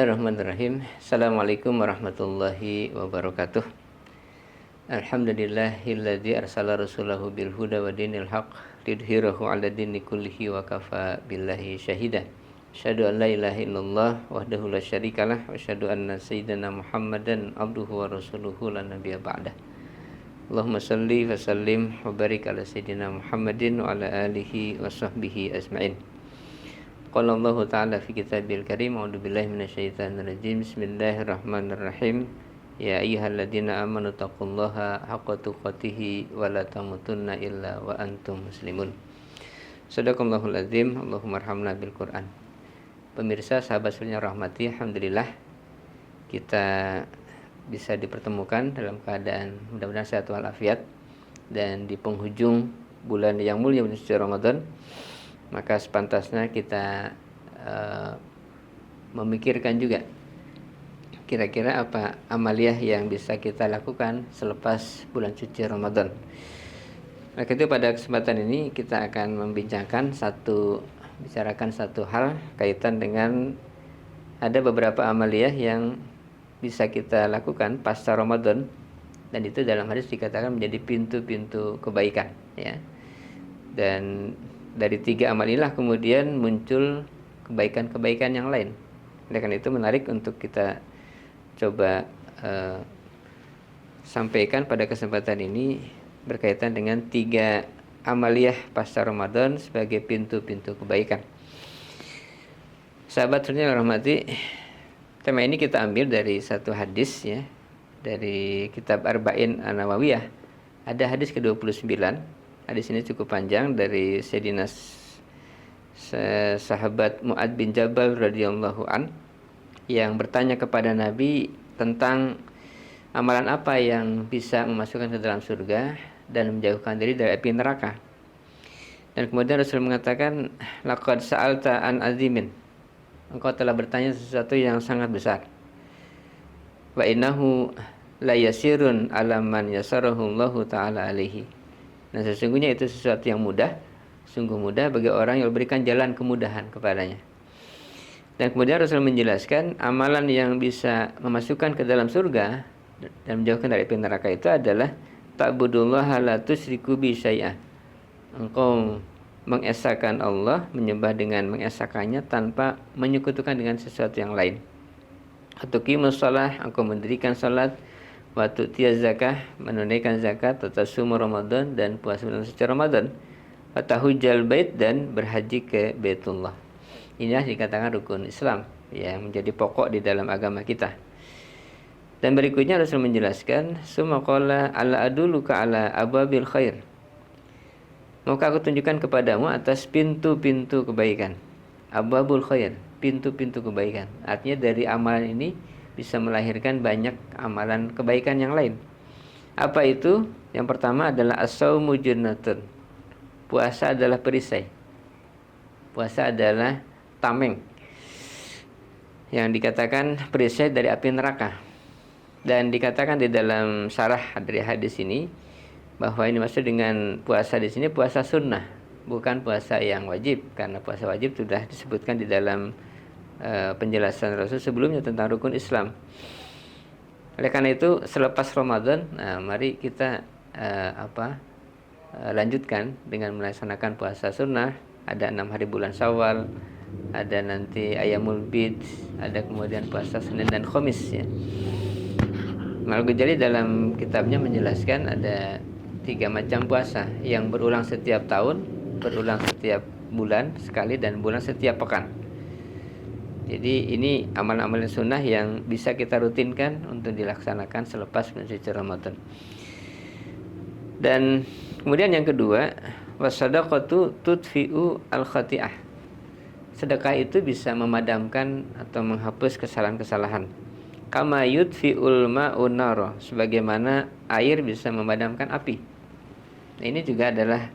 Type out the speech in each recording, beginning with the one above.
Bismillahirrahmanirrahim. Assalamualaikum warahmatullahi wabarakatuh. Alhamdulillahilladzi arsala rasulahu bil huda wa dinil haq lidhhirahu 'ala dini kullihi wa kafa billahi syahida. Asyhadu an la ilaha illallah wahdahu la syarikalah wa asyhadu anna sayyidana Muhammadan abduhu wa rasuluhu la nabiyya ba'dah. Allahumma shalli wa sallim wa barik ala sayyidina Muhammadin wa ala alihi wa sahbihi ajma'in. Qala Allah Ta'ala fi kitabil karim, a'udzu billahi minasyaitonir rajim. Bismillahirrahmanirrahim. Ya ayyuhalladzina amanu taqullaha haqqa tuqatih wa la tamutunna illa wa antum muslimun. Shadaqallahul azim. Allahumma arhamna bil Qur'an. Pemirsa, sahabat sekalian rahmati, alhamdulillah kita bisa dipertemukan dalam keadaan mudah-mudahan sehat walafiat dan di penghujung bulan yang mulia, bulan suci Ramadan. Maka sepantasnya kita memikirkan juga kira-kira apa amaliyah yang bisa kita lakukan selepas bulan suci Ramadan. Maka itu pada kesempatan ini kita akan bicarakan satu hal kaitan dengan ada beberapa amaliyah yang bisa kita lakukan pasca Ramadan, dan itu dalam hadis dikatakan menjadi pintu-pintu kebaikan, ya. Dan dari 3 amal inilah kemudian muncul kebaikan-kebaikan yang lain. Oleh karena itu menarik untuk kita coba sampaikan pada kesempatan ini berkaitan dengan 3 amaliyah pasca Ramadan sebagai pintu-pintu kebaikan. Sahabat sekalian rahmati, tema ini kita ambil dari satu hadis, ya, dari kitab Arba'in An-Nawawiyah. Ada hadis ke-29. Hadis ini cukup panjang dari Sayyidina sahabat Mu'ad bin Jabal radhiyallahu an yang bertanya kepada Nabi tentang amalan apa yang bisa memasukkan ke dalam surga dan menjauhkan diri dari api neraka. Dan kemudian Rasul mengatakan, laqad sa'alta an azimin. Engkau telah bertanya sesuatu yang sangat besar. Wa innahu la yasirun ala man yasarahu Allahu ta'ala alaihi. Nah, sesungguhnya itu sesuatu yang mudah, sungguh mudah bagi orang yang berikan jalan kemudahan kepadanya. Dan kemudian Rasul menjelaskan amalan yang bisa memasukkan ke dalam surga dan menjauhkan dari api neraka itu adalah ta'budullaha la tusyriku bi syai'a. Engkau mengesahkan Allah, menyembah dengan mengesahkannya tanpa menyekutukan dengan sesuatu yang lain. Atuqimus shalah, engkau mendirikan salat, wa tu'tiyaz zakah, menunaikan zakat, wa tasum Ramadan, dan puasa bulan suci Ramadan, wa tahujjal bait, dan berhaji ke Baitullah. Inilah dikatakan rukun Islam yang menjadi pokok di dalam agama kita. Dan berikutnya Rasul menjelaskan, summa qala ala adulluka ala abwabil khair. Maka aku tunjukkan kepadamu atas pintu-pintu kebaikan. Abwabul khair, pintu-pintu kebaikan. Artinya dari amalan ini bisa melahirkan banyak amalan kebaikan yang lain. Apa itu? Yang pertama adalah as-saumu junnatun. Puasa adalah perisai. Puasa adalah tameng, yang dikatakan perisai dari api neraka. Dan dikatakan di dalam syarah dari hadis ini bahwa ini maksud dengan puasa di sini puasa sunnah, bukan puasa yang wajib, karena puasa wajib sudah disebutkan di dalam penjelasan Rasul sebelumnya tentang rukun Islam. Oleh karena itu selepas Ramadan, mari kita lanjutkan dengan melaksanakan puasa sunnah. Ada 6 hari bulan Syawal, ada nanti Ayyamul Bid, ada kemudian puasa Senin dan Khamis, ya. Al-Ghazali dalam kitabnya menjelaskan ada 3 macam puasa yang berulang setiap tahun, berulang setiap bulan sekali, dan bulan setiap pekan. Jadi ini amal-amal sunnah yang bisa kita rutinkan untuk dilaksanakan selepas bulan suci Ramadan. Dan kemudian yang kedua, wasadaqatu tudfi'u al-khati'ah. Sedekah itu bisa memadamkan atau menghapus kesalahan-kesalahan. Kama yudfi'ul ma'un nar, sebagaimana air bisa memadamkan api. Nah, ini juga adalah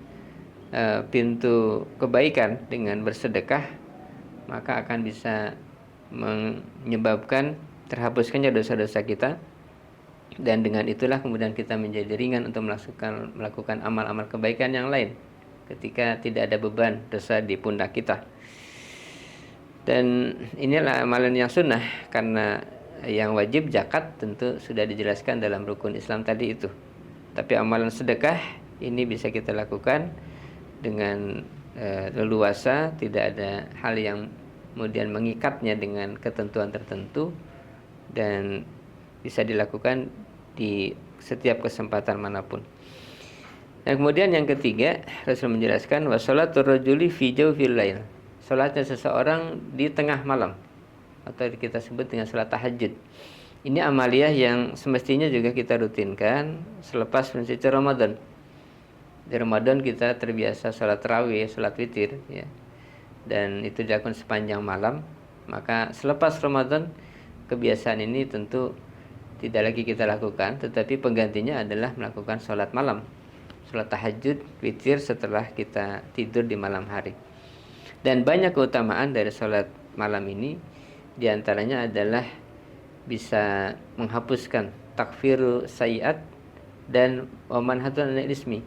pintu kebaikan. Dengan bersedekah maka akan bisa menyebabkan terhapuskannya dosa-dosa kita, dan dengan itulah kemudian kita menjadi ringan untuk melakukan amal-amal kebaikan yang lain ketika tidak ada beban dosa di pundak kita. Dan inilah amalan yang sunnah, karena yang wajib zakat tentu sudah dijelaskan dalam rukun Islam tadi itu. Tapi amalan sedekah ini bisa kita lakukan dengan leluasa, tidak ada hal yang kemudian mengikatnya dengan ketentuan tertentu, dan bisa dilakukan di setiap kesempatan manapun. Dan kemudian yang ketiga, Rasul menjelaskan wasolatul rajuli fi jawfil lail, salatnya seseorang di tengah malam, atau kita sebut dengan salat tahajud. Ini amaliyah yang semestinya juga kita rutinkan selepas mensuci Ramadan. Di Ramadan kita terbiasa salat tarawih, salat witir, ya, dan itu dilakukan sepanjang malam. Maka selepas Ramadan kebiasaan ini tentu tidak lagi kita lakukan, tetapi penggantinya adalah melakukan salat malam, salat tahajud, witir setelah kita tidur di malam hari. Dan banyak keutamaan dari salat malam ini, diantaranya adalah bisa menghapuskan takfir sayiat dan wamanhatun ismi,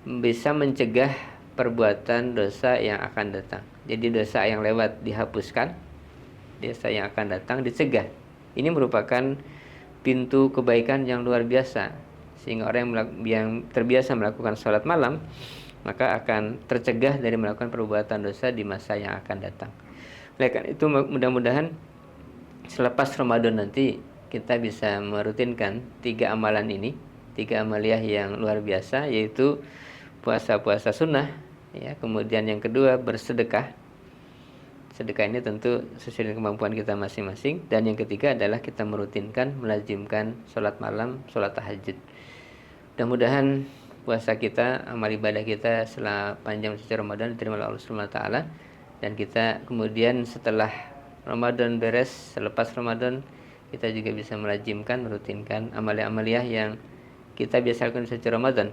bisa mencegah perbuatan dosa yang akan datang. Jadi dosa yang lewat dihapuskan, dosa yang akan datang dicegah. Ini merupakan pintu kebaikan yang luar biasa, sehingga orang yang terbiasa melakukan sholat malam maka akan tercegah dari melakukan perbuatan dosa di masa yang akan datang. Oleh karena itu mudah-mudahan selepas Ramadan nanti kita bisa merutinkan 3 amalan ini, 3 amaliyah yang luar biasa, yaitu puasa-puasa sunnah, ya, kemudian yang kedua bersedekah. Sedekah ini tentu sesuai dengan kemampuan kita masing-masing. Dan yang ketiga adalah kita merutinkan, melazimkan sholat malam, sholat tahajud. Mudah-mudahan puasa kita, amal ibadah kita selama panjang suci Ramadan diterima oleh Allah Subhanahu wa taala, dan kita kemudian setelah Ramadan beres, selepas Ramadan kita juga bisa melazimkan, merutinkan amaliyah-amaliyah yang kita biasa lakukan suci Ramadan.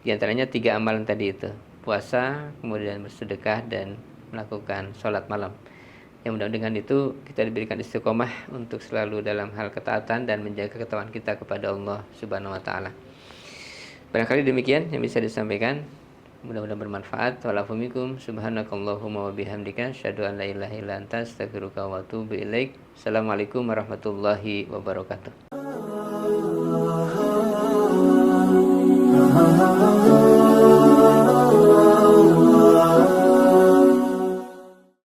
Di antaranya 3 amalan tadi itu, puasa, kemudian bersedekah, dan melakukan sholat malam. Yang mudah dengan itu kita diberikan istiqomah untuk selalu dalam hal ketaatan dan menjaga ketakwaan kita kepada Allah Subhanahu wa taala. Barangkali demikian yang bisa disampaikan. Mudah-mudahan bermanfaat. Wa'alaikum minkum subhanakallahumma wa bihamdika asyhadu an la ilaha illa anta astaghfiruka wa atubu ilaik. Assalamualaikum warahmatullahi wabarakatuh.